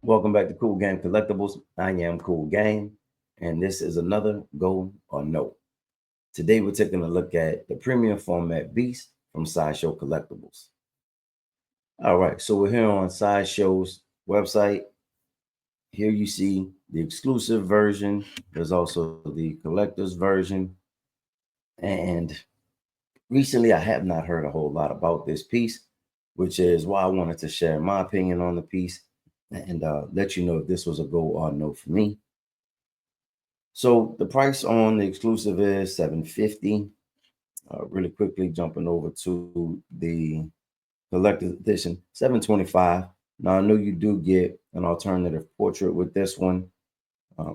Welcome back to Cool Game Collectibles. I am Cool Game, and this is another Go or No. Today we're taking a look at the Premium Format Beast from Sideshow Collectibles. All right, so we're here on Sideshow's website. Here you see the exclusive version. There's also the collector's version. And recently I have not heard a whole lot about this piece, which is why I wanted to share my opinion on the piece and let you know if this was a go or no for me. So the price on the exclusive is $750. Really quickly jumping over to the collector's edition, $725. Now I know you do get an alternative portrait with this one, uh,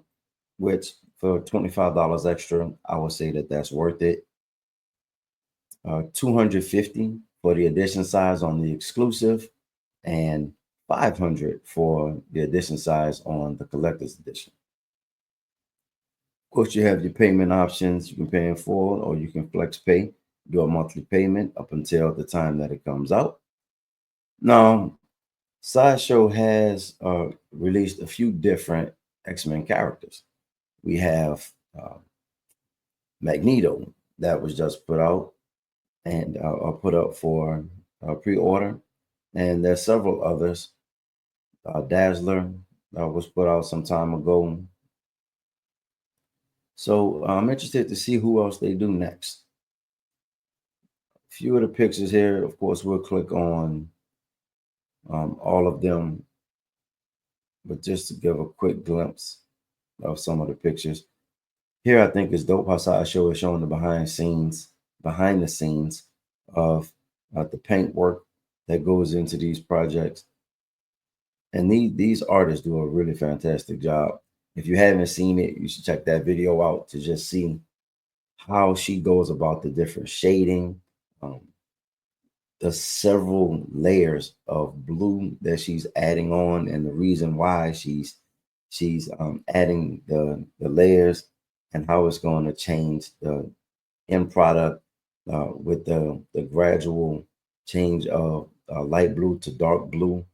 which for $25 extra, I would say that that's worth it. $250 for the edition size on the exclusive, and $500 for the edition size on the collector's edition. Of course, you have your payment options. You can pay in full or you can flex pay, do a monthly payment up until the time that it comes out. Now, Sideshow has released a few different X-Men characters. We have Magneto that was just put out and put up for pre-order. And there's several others. Dazzler was put out some time ago. So I'm interested to see who else they do next. A few of the pictures here, of course, we'll click on all of them, but just to give a quick glimpse of some of the pictures. Here, I think it's dope how Sideshow is showing the behind the scenes of the paint work that goes into these projects. And these artists do a really fantastic job. If you haven't seen it, you should check that video out to just see how she goes about the different shading, the several layers of blue that she's adding on, and the reason why she's adding the layers and how it's going to change the end product with the gradual change of light blue to dark blue,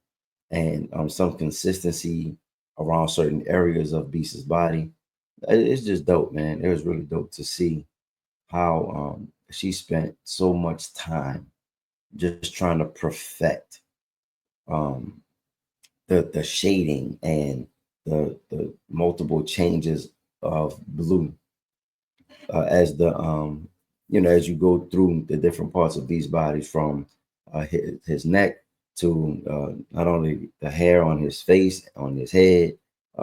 and some consistency around certain areas of Beast's body. It's just dope, man. It was really dope to see how she spent so much time just trying to perfect um, the shading and the multiple changes of blue as the as you go through the different parts of these bodies, from his neck to not only the hair on his face, on his head,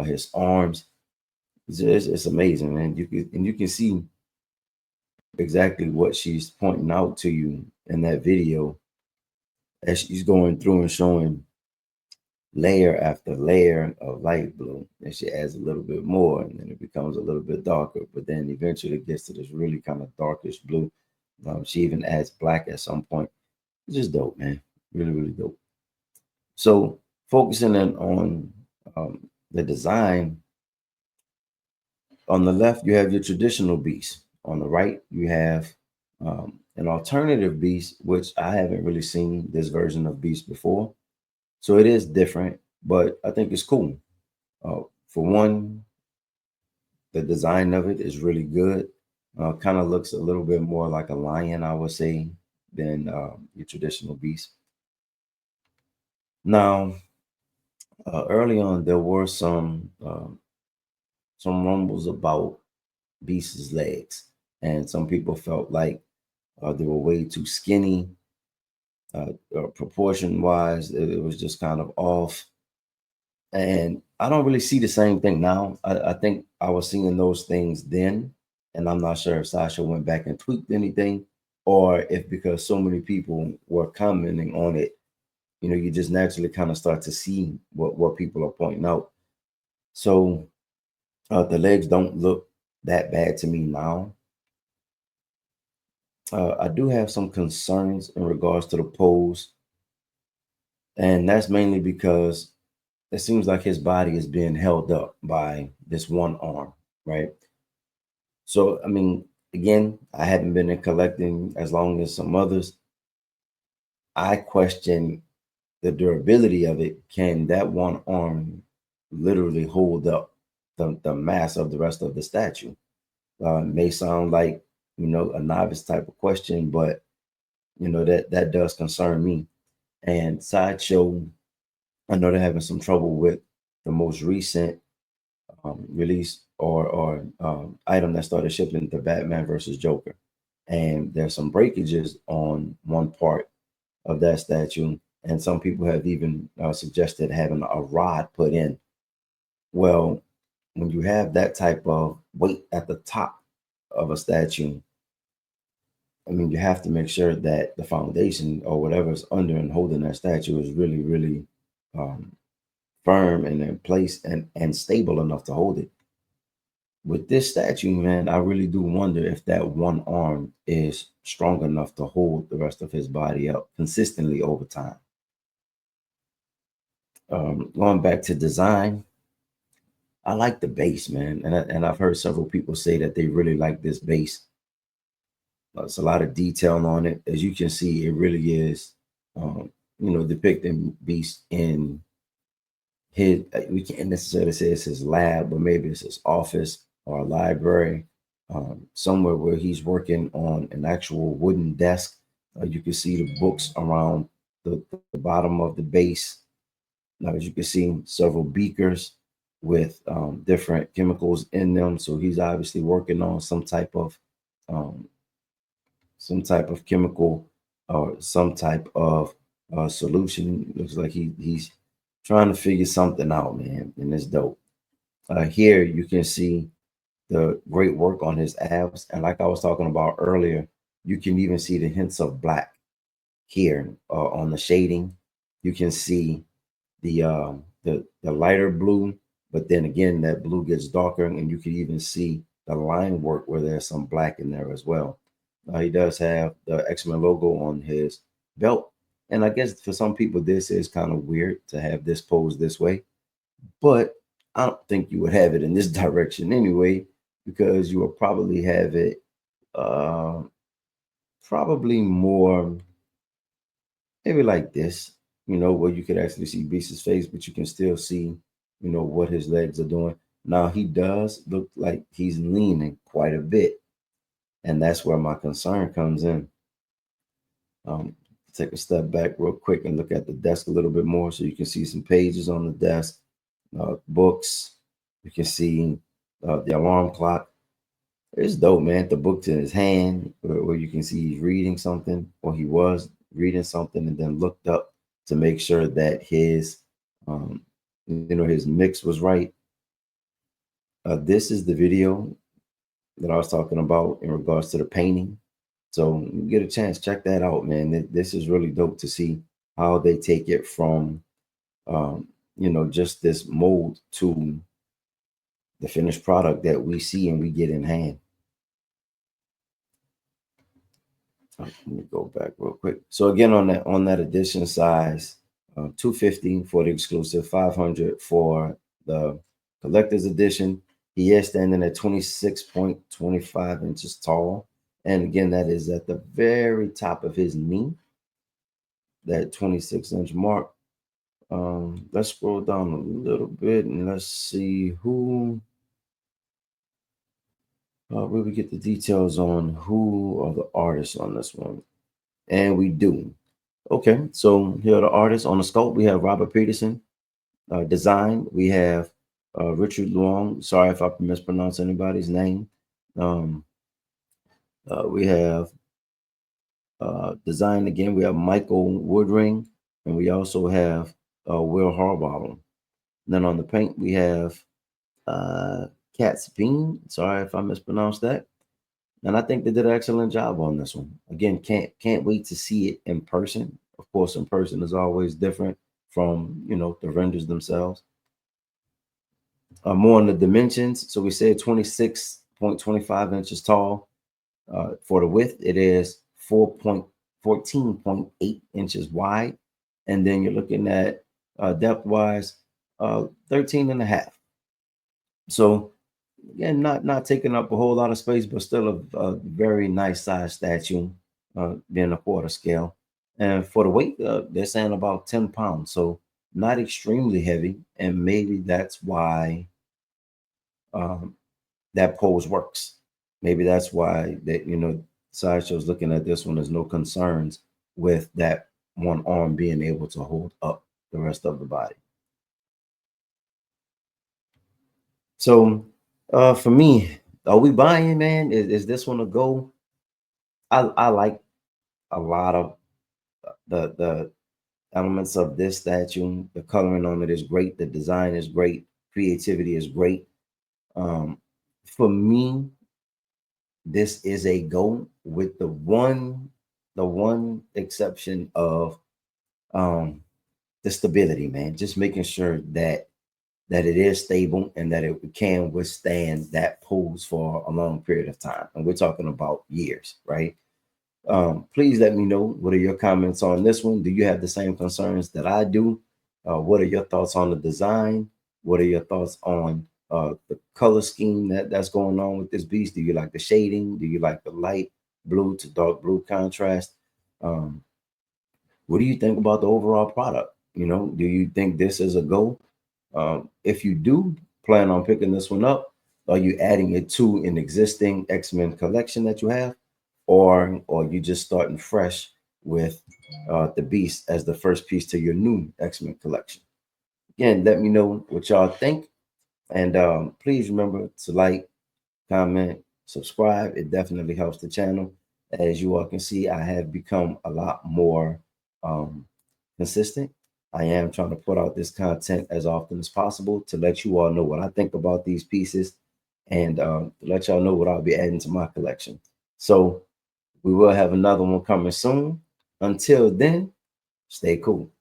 his arms. It's amazing, man. You can see exactly what she's pointing out to you in that video as she's going through and showing layer after layer of light blue, and she adds a little bit more, and then it becomes a little bit darker, but then eventually it gets to this really kind of darkish blue. She even adds black at some point. It's just dope, man. Really, really dope. So focusing in on the design, on the left you have your traditional beast. On the right you have an alternative beast, which I haven't really seen this version of beast before. So it is different, but I think it's cool. For one, the design of it is really good. Kind of looks a little bit more like a lion, I would say, than your traditional beast. Now, early on, there were some rumbles about Beast's legs, and some people felt like they were way too skinny. Proportion wise, it was just kind of off. And I don't really see the same thing now. I think I was seeing those things then, and I'm not sure if Sasha went back and tweaked anything, or if because so many people were commenting on it, you just naturally kind of start to see what people are pointing out. So the legs don't look that bad to me now. I do have some concerns in regards to the pose, and that's mainly because it seems like his body is being held up by this one arm, right? So, I mean, again, I haven't been in collecting as long as some others. I question the durability of it. Can that one arm literally hold up the mass of the rest of the statue. May sound like, a novice type of question, but that does concern me. And Sideshow, I know they're having some trouble with the most recent release or item that started shipping, the Batman versus Joker. And there's some breakages on one part of that statue. And some people have even suggested having a rod put in. Well, when you have that type of weight at the top of a statue, I mean, you have to make sure that the foundation or whatever's under and holding that statue is really, really um, firm and in place and stable enough to hold it. With this statue, man, I really do wonder if that one arm is strong enough to hold the rest of his body up consistently over time. Going back to design, I like the base, man, and I've heard several people say that they really like this base. It's a lot of detail on it. As you can see, it really is, depicting Beast in his. We can't necessarily say it's his lab, but maybe it's his office or a library, somewhere where he's working on an actual wooden desk. You can see the books around the bottom of the base. Now, as you can see, several beakers with different chemicals in them. So he's obviously working on um, some type of chemical or some type of solution. Looks like he's trying to figure something out, man, and it's dope. Here you can see the great work on his abs, and like I was talking about earlier, you can even see the hints of black here on the shading. You can see the lighter blue, but then again that blue gets darker, and you can even see the line work where there's some black in there as well. He does have the X-Men logo on his belt, and I guess for some people this is kind of weird to have this posed this way, but I don't think you would have it in this direction anyway, because you will probably have it uh, probably more maybe like this, where you could actually see Beast's face, but you can still see, what his legs are doing. Now he does look like he's leaning quite a bit, and that's where my concern comes in. Um, Take a step back real quick and look at the desk a little bit more, so you can see some pages on the desk, books. You can see the alarm clock. It's dope, man. The book to his hand, where you can see he's reading something, or he was reading something, and then looked up to make sure that um, his mix was right. This is the video that I was talking about in regards to the painting. So you get a chance, check that out, man. This is really dope to see how they take it from, just this mold to the finished product that we see and we get in hand. Let me go back real quick. So again, on that edition size, 250 for the exclusive, 500 for the collector's edition. He is standing at 26.25 inches tall, and again, that is at the very top of his knee, that 26-inch mark. Let's scroll down a little bit and let's see where we get the details on who are the artists on this one. And we do. Okay, so here are the artists on the sculpt. We have Robert Peterson. Design, we have Richard Long. Sorry if I mispronounce anybody's name. We have design again. We have Michael Woodring, and we also have Will Harbottle. Then on the paint, we have Cat's Bean. Sorry if I mispronounced that. And I think they did an excellent job on this one. Again, can't wait to see it in person. Of course, in person is always different from the renders themselves. More on the dimensions. So we said 26.25 inches tall. For the width, it is 14.8 inches wide. And then you're looking at depth wise, 13 and a half. So again, not taking up a whole lot of space, but still a very nice size statue, being a quarter scale. And for the weight, they're saying about 10 pounds. So not extremely heavy, and maybe that's why um, that pose works. Maybe that's why that Sideshow's looking at this one. There's no concerns with that one arm being able to hold up the rest of the body. So for me, are we buying, man? Is this one a go? I like a lot of the elements of this statue. The coloring on it is great. The design is great. Creativity is great. Um, for me, this is a go with the one exception of um the stability, man. Just making sure that it is stable and that it can withstand that pose for a long period of time. And we're talking about years, right? Please let me know, what are your comments on this one? Do you have the same concerns that I do? What are your thoughts on the design? What are your thoughts on the color scheme that's going on with this beast? Do you like the shading? Do you like the light blue to dark blue contrast? Um, what do you think about the overall product? Do you think this is a go? If you do plan on picking this one up, are you adding it to an existing X-Men collection that you have, or you just starting fresh with the Beast as the first piece to your new X-Men collection? Again, let me know what y'all think, and please remember to like, comment, subscribe. It definitely helps the channel. As you all can see, I have become a lot more um, consistent. I am trying to put out this content as often as possible to let you all know what I think about these pieces, and to let y'all know what I'll be adding to my collection. So we will have another one coming soon. Until then, stay cool.